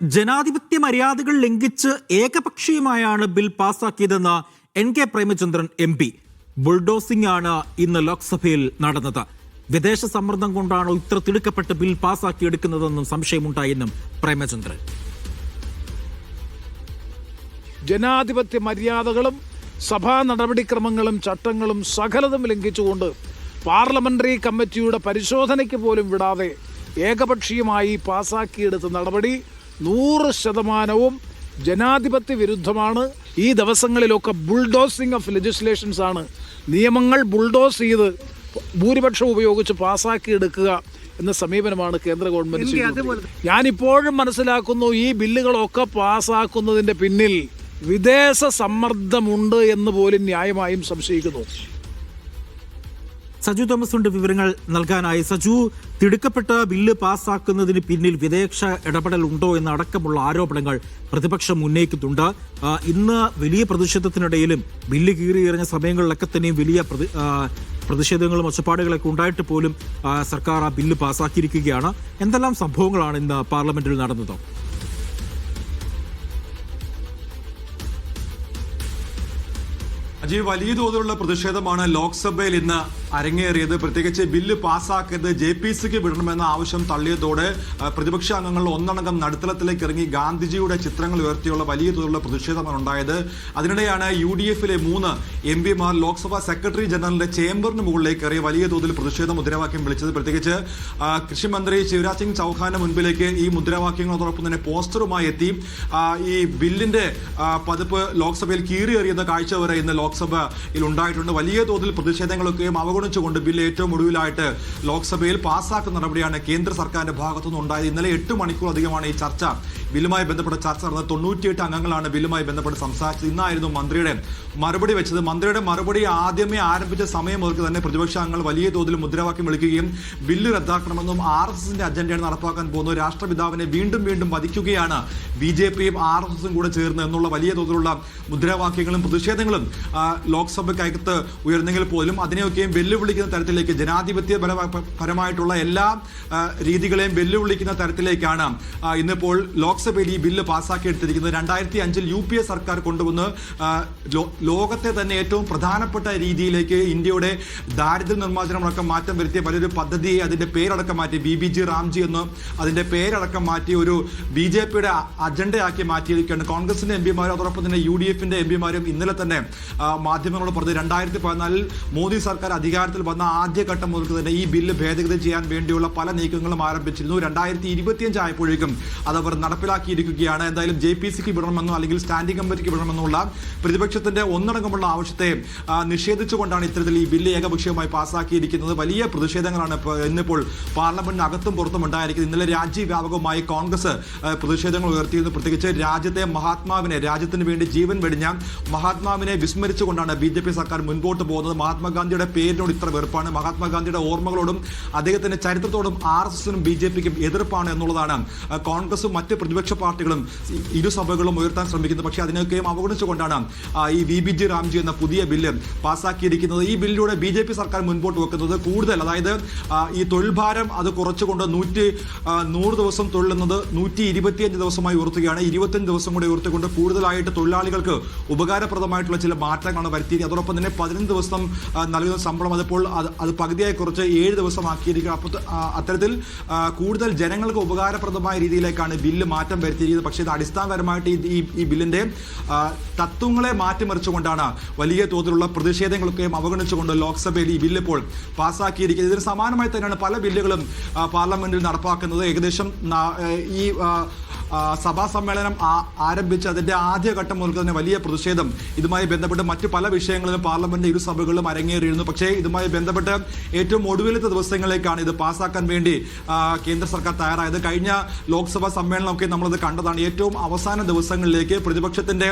ജനാധിപത്യ മര്യാദകൾ ലംഘിച്ച് ഏകപക്ഷീയമായാണ് ബിൽ പാസാക്കിയതെന്ന് NK പ്രേമചന്ദ്രൻ MP. ബുൾഡോസിംഗ് ആണ് ഇന്ന് ലോക്സഭയിൽ നടന്നത്. വിദേശ സമ്മർദ്ദം കൊണ്ടാണോ ഇത്ര തിടുക്കപ്പെട്ട് ബിൽ പാസാക്കിയെടുക്കുന്നതെന്നും സംശയമുണ്ടായെന്നും പ്രേമചന്ദ്രൻ. ജനാധിപത്യ മര്യാദകളും സഭാ നടപടിക്രമങ്ങളും ചട്ടങ്ങളും സകലതും ലംഘിച്ചുകൊണ്ട് പാർലമെന്ററി കമ്മിറ്റിയുടെ പരിശോധനയ്ക്ക് പോലും വിടാതെ ഏകപക്ഷീയമായി പാസാക്കിയെടുത്ത നടപടി 100% ജനാധിപത്യ വിരുദ്ധമാണ്. ഈ ദിവസങ്ങളിലൊക്കെ ബുൾഡോസിംഗ് ഓഫ് ലെജിസ്ലേഷൻസ് ആണ്. നിയമങ്ങൾ ബുൾഡോസ് ചെയ്ത് ഭൂരിപക്ഷം ഉപയോഗിച്ച് പാസാക്കിയെടുക്കുക എന്ന സമീപനമാണ് കേന്ദ്ര ഗവൺമെന്റ്. ഞാനിപ്പോഴും മനസ്സിലാക്കുന്നു, ഈ ബില്ലുകളൊക്കെ പാസാക്കുന്നതിന്റെ പിന്നിൽ വിദേശ സമ്മർദ്ദമുണ്ട് എന്ന് പോലും ന്യായമായും സംശയിക്കുന്നു. സജു തോമസ് ഉണ്ട് വിവരങ്ങൾ നൽകാനായി. സജു, തിടുക്കപ്പെട്ട ബില്ല് പാസ്സാക്കുന്നതിന് പിന്നിൽ വിദേശ ഇടപെടൽ ഉണ്ടോ എന്നടക്കമുള്ള ആരോപണങ്ങൾ പ്രതിപക്ഷം ഉന്നയിക്കുന്നുണ്ട്. ഇന്ന് വലിയ പ്രതിഷേധത്തിനിടയിലും ബില്ല് കീറിയെറിഞ്ഞ സമയങ്ങളിലൊക്കെ തന്നെയും വലിയ പ്രതിഷേധങ്ങളും ഒച്ചപ്പാടുകളൊക്കെ ഉണ്ടായിട്ട് പോലും സർക്കാർ ആ ബില്ല് പാസ്സാക്കിയിരിക്കുകയാണ്. എന്തെല്ലാം സംഭവങ്ങളാണ് ഇന്ന് പാർലമെന്റിൽ നടന്നത്? അജയ്, വലിയ തോതിലുള്ള പ്രതിഷേധമാണ് ലോക്സഭയിൽ ഇന്ന് അരങ്ങേറിയത്. പ്രത്യേകിച്ച് ബില്ല് പാസ്സാക്കിയത് JPCക്ക് വിടണമെന്ന ആവശ്യം തള്ളിയതോടെ പ്രതിപക്ഷ അംഗങ്ങൾ ഒന്നടങ്കം നടുത്തളത്തിലേക്ക് ഇറങ്ങി ഗാന്ധിജിയുടെ ചിത്രങ്ങൾ ഉയർത്തിയുള്ള വലിയ തോതിലുള്ള പ്രതിഷേധമാണ് ഉണ്ടായത്. അതിനിടെയാണ് UDFലെ 3 MPമാർ ലോക്സഭാ സെക്രട്ടറി ജനറലിന്റെ ചേംബറിന് മുകളിലേക്ക് കയറി വലിയ തോതിൽ പ്രതിഷേധ മുദ്രാവാക്യം വിളിച്ചത്. പ്രത്യേകിച്ച് കൃഷിമന്ത്രി ശിവരാജ് സിംഗ് ചൗഹാന്റെ മുൻപിലേക്ക് ഈ മുദ്രാവാക്യങ്ങളോടൊപ്പം തന്നെ പോസ്റ്ററുമായി എത്തി ഈ ബില്ലിന്റെ പതിപ്പ് ലോക്സഭയിൽ കീറിയെറിയുന്ന കാഴ്ച വരെ ഇന്ന് ലോക്സഭയിൽ ഉണ്ടായിട്ടുണ്ട്. വലിയ തോതിൽ പ്രതിഷേധങ്ങളൊക്കെയും അവഗണിച്ചുകൊണ്ട് ബില്ല് ഏറ്റവും ഒടുവിലായിട്ട് ലോക്സഭയിൽ പാസ്സാക്കുന്ന നടപടിയാണ് കേന്ദ്ര സർക്കാരിന്റെ ഭാഗത്തുനിന്ന് ഉണ്ടായത്. ഇന്നലെ 8 മണിക്കൂർ അധികമാണ് ഈ ചർച്ച, ബില്ലുമായി ബന്ധപ്പെട്ട ചർച്ച നടന്നത്. 98 അംഗങ്ങളാണ് ബില്ലുമായി ബന്ധപ്പെട്ട് സംസാരിച്ചത്. ഇന്നായിരുന്നു മന്ത്രിയുടെ മറുപടി വെച്ചത്. മന്ത്രിയുടെ മറുപടി ആദ്യമേ ആരംഭിച്ച സമയം മുതൽ തന്നെ പ്രതിപക്ഷ അംഗങ്ങൾ വലിയ തോതിൽ മുദ്രാവാക്യം വിളിക്കുകയും ബില്ല് റദ്ദാക്കണമെന്നും RSSന്റെ അജണ്ടയാണ് നടപ്പാക്കാൻ പോകുന്നത്, രാഷ്ട്രപിതാവിനെ വീണ്ടും വീണ്ടും വധിക്കുകയാണ് BJPയും RSSും കൂടെ ചേർന്ന് എന്നുള്ള വലിയ തോതിലുള്ള മുദ്രാവാക്യങ്ങളും പ്രതിഷേധങ്ങളും ലോക്സഭയ്ക്കകത്ത് ഉയർന്നെങ്കിൽ പോലും അതിനെയൊക്കെയും വെല്ലുവിളിക്കുന്ന തരത്തിലേക്ക്, ജനാധിപത്യപരമായിട്ടുള്ള എല്ലാ രീതികളെയും വെല്ലുവിളിക്കുന്ന തരത്തിലേക്കാണ് ഇന്നിപ്പോൾ ലോക്സഭയിൽ ഈ ബില്ല് പാസ്സാക്കിയെടുത്തിരിക്കുന്നത്. 2005-ൽ UPA സർക്കാർ കൊണ്ടുവന്ന് ലോകത്തെ തന്നെ ഏറ്റവും പ്രധാനപ്പെട്ട രീതിയിലേക്ക് ഇന്ത്യയുടെ ദാരിദ്ര്യ നിർമ്മാർജ്ജനമടക്കം മാറ്റം വരുത്തിയ വലിയൊരു പദ്ധതിയെ അതിന്റെ പേരടക്കം മാറ്റി, BBG റാംജി എന്ന് അതിന്റെ പേരടക്കം മാറ്റി ഒരു BJPയുടെ അജണ്ടയാക്കി മാറ്റിയിരിക്കുകയാണ്. കോൺഗ്രസിന്റെ MPമാരും അതോടൊപ്പം തന്നെ UDFന്റെ MPമാരും ഇന്നലെ തന്നെ മാധ്യമങ്ങളോട് പറഞ്ഞത് 2014-ൽ മോദി സർക്കാർ അധികാരത്തിൽ വന്ന ആദ്യഘട്ടം മുതൽ തന്നെ ഈ ബില്ല് ഭേദഗതി ചെയ്യാൻ വേണ്ടിയുള്ള പല നീക്കങ്ങളും ആരംഭിച്ചിരുന്നു. 2025 ആയപ്പോഴേക്കും അതവർ നടപ്പിലാക്കിയിരിക്കുകയാണ്. എന്തായാലും JPCക്ക് വിടണമെന്നോ അല്ലെങ്കിൽ സ്റ്റാൻഡിംഗ് കമ്മിറ്റിക്ക് വിടണമെന്നുള്ള പ്രതിപക്ഷത്തിന്റെ ഒന്നടങ്കമുള്ള ആവശ്യത്തെ നിഷേധിച്ചുകൊണ്ടാണ് ഇത്തരത്തിൽ ഈ ബില്ല് ഏകപക്ഷീയമായി പാസ്സാക്കിയിരിക്കുന്നത്. വലിയ പ്രതിഷേധങ്ങളാണ് ഇന്നിപ്പോൾ പാർലമെന്റിന് അകത്തും പുറത്തും ഉണ്ടായിരിക്കുന്നത്. ഇന്നലെ രാജ്യവ്യാപകമായി കോൺഗ്രസ് പ്രതിഷേധങ്ങൾ ഉയർത്തിയിരുന്നു. പ്രത്യേകിച്ച് രാജ്യത്തിന് വേണ്ടി ജീവൻ വെടിഞ്ഞ മഹാത്മാവിനെ വിസ്മരിച്ചുകൊണ്ടാണ് BJP സർക്കാർ മുൻപോട്ട് പോകുന്നത്. മഹാത്മാഗാന്ധിയുടെ പേരിനോട് ഇത്ര വെറുപ്പാണ്, മഹാത്മാഗാന്ധിയുടെ ഓർമ്മകളോടും അദ്ദേഹത്തിന്റെ ചരിത്രത്തോടും RSSനും BJPക്കും എതിർപ്പാണ് എന്നുള്ളതാണ് കോൺഗ്രസും മറ്റ് പ്രതിപക്ഷ പാർട്ടികളും ഇരുസഭകളും ഉയർത്താൻ ശ്രമിക്കുന്നത്. പക്ഷേ അതിനൊക്കെയും അവഗണിച്ചുകൊണ്ടാണ് ഈ VBG റാംജി എന്ന പുതിയ ബില്ല് പാസ്സാക്കിയിരിക്കുന്നത്. ഈ ബില്ലിലൂടെ BJP സർക്കാർ മുൻപോട്ട് വെക്കുന്നത് കൂടുതൽ, അതായത് ഈ തൊഴിൽ ഭാരം അത് കുറച്ചുകൊണ്ട് 100 ദിവസം തൊഴിലെന്നത് 125 ദിവസമായി ഉയർത്തുകയാണ്. 25 ദിവസം കൂടെ ഉയർത്തിക്കൊണ്ട് കൂടുതലായിട്ട് തൊഴിലാളികൾക്ക് ഉപകാരപ്രദമായിട്ടുള്ള ചില മാറ്റങ്ങളാണ് വരുത്തിയത്. അതോടൊപ്പം തന്നെ 15 ദിവസം നൽകുന്ന ശമ്പളം അത് പകുതിയായി കുറച്ച് 7 ദിവസമാക്കിയിരിക്കുക. അപ്പോൾ അത്തരത്തിൽ കൂടുതൽ ജനങ്ങൾക്ക് ഉപകാരപ്രദമായ രീതിയിലേക്കാണ് ബില്ല് മാറ്റം വരുത്തിയിരിക്കുന്നത്. പക്ഷേ ഇത് അടിസ്ഥാനപരമായിട്ട് ഈ ബില്ലിന്റെ തത്വങ്ങളെ മാറ്റിമറിച്ചുകൊണ്ടാണ് വലിയ തോതിലുള്ള പ്രതിഷേധങ്ങളൊക്കെയും അവഗണിച്ചുകൊണ്ട് ലോക്സഭയിൽ ഈ ബില്ല് ഇപ്പോൾ പാസ്സാക്കിയിരിക്കുന്നത്. ഇതിന് സമാനമായി തന്നെയാണ് പല ബില്ലുകളും പാർലമെന്റിൽ നടപ്പാക്കുന്നത്. ഏകദേശം ഈ സഭാ സമ്മേളനം ആരംഭിച്ച് അതിന്റെ ആദ്യഘട്ടം മുതൽ തന്നെ വലിയ പ്രതിഷേധം ഇതുമായി ബന്ധപ്പെട്ട് മറ്റ് പല വിഷയങ്ങളിലും പാർലമെന്റ് ഇരുസഭകളിലും അരങ്ങേറിയിരുന്നു. പക്ഷേ ഇതുമായി ബന്ധപ്പെട്ട് ഏറ്റവും ഒടുവിലത്തെ ദിവസങ്ങളിലേക്കാണ് ഇത് പാസ്സാക്കാൻ വേണ്ടി കേന്ദ്ര സർക്കാർ തയ്യാറായത്. കഴിഞ്ഞ ലോക്സഭാ സമ്മേളനമൊക്കെ നമ്മളത് കണ്ടതാണ്. ഏറ്റവും അവസാന ദിവസങ്ങളിലേക്ക് പ്രതിപക്ഷത്തിന്റെ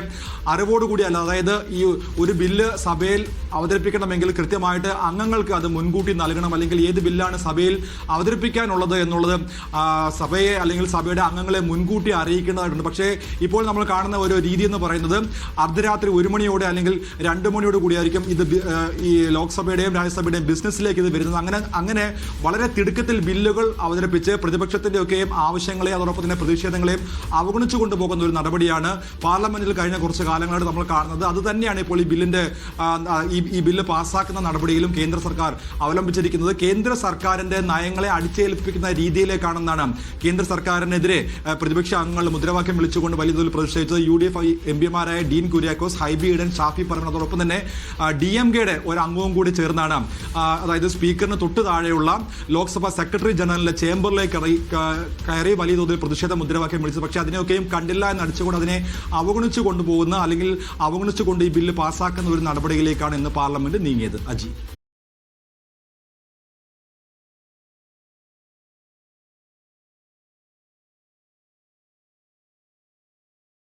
അറിവോടുകൂടി അല്ല, അതായത് ഈ ഒരു ബില്ല് സഭയിൽ അവതരിപ്പിക്കണമെങ്കിൽ കൃത്യമായിട്ട് അംഗങ്ങൾക്ക് അത് മുൻകൂട്ടി നൽകണം, അല്ലെങ്കിൽ ഏത് ബില്ലാണ് സഭയിൽ അവതരിപ്പിക്കാനുള്ളത് എന്നുള്ളത് സഭയെ അല്ലെങ്കിൽ സഭയുടെ അംഗങ്ങളെ മുൻകൂട്ടി അറിയിക്കേണ്ടതായിട്ടുണ്ട്. പക്ഷേ ഇപ്പോൾ നമ്മൾ കാണുന്ന ഒരു രീതി എന്ന് പറയുന്നത് അർദ്ധരാത്രി 1 മണിയോടെ അല്ലെങ്കിൽ 2 മണിയോട് കൂടിയായിരിക്കും ഇത് ഈ ലോക്സഭയുടെയും രാജ്യസഭയുടെയും ബിസിനസ്സിലേക്ക് ഇത് വരുന്നത്. അങ്ങനെ വളരെ തിടുക്കത്തിൽ ബില്ലുകൾ അവതരിപ്പിച്ച് പ്രതിപക്ഷത്തിന്റെയൊക്കെയും ആവശ്യങ്ങളെയും അതോടൊപ്പം തന്നെ പ്രതിഷേധങ്ങളെയും അവഗണിച്ചു കൊണ്ടുപോകുന്ന ഒരു നടപടിയാണ് പാർലമെന്റിൽ കഴിഞ്ഞ കുറച്ച് കാലങ്ങളായിട്ട് നമ്മൾ കാണുന്നത്. അത് തന്നെയാണ് ഇപ്പോൾ ഈ ബില്ല് പാസ്സാക്കുന്ന നടപടിയിലും കേന്ദ്ര സർക്കാർ അവലംബിച്ചിരിക്കുന്നത്. കേന്ദ്ര സർക്കാരിന്റെ നയങ്ങളെ അടിച്ചേൽപ്പിക്കുന്ന രീതിയിലേക്കാണെന്നാണ് കേന്ദ്ര സർക്കാരിനെതിരെ പ്രതിപക്ഷ അംഗങ്ങൾ മുദ്രാവാക്യം വിളിച്ചുകൊണ്ട് വലിയ തോതിൽ പ്രതിഷേധിച്ചത്. UDF MP-മാരായ ഡീൻ കുര്യാക്കോസ്, ഹൈബി ഈഡൻ, ഷാഫി പറമ്പിൽ, അതോടൊപ്പം തന്നെ DMKയുടെ ഒരു അംഗവും കൂടി ചേർന്നാണ് അതായത് സ്പീക്കറിന് തൊട്ട് താഴെയുള്ള ലോക്സഭാ സെക്രട്ടറി ജനറലിന്റെ ചേംബറിലേക്ക് കയറി വലിയ തോതിൽ പ്രതിഷേധ മുദ്രാവാക്യം വിളിച്ചത്. പക്ഷേ അതിനെയൊക്കെയും കണ്ടില്ല എന്ന് അടിച്ചുകൊണ്ട് അതിനെ അവഗണിച്ചു കൊണ്ടുപോകുന്ന അല്ലെങ്കിൽ അവഗണിച്ചുകൊണ്ട് ഈ ബില്ല് പാസ്സാക്കുന്ന ഒരു നടപടിയിലേക്കാണ് ഇന്ന് പാർലമെന്റ് നീങ്ങിയത്. അജി.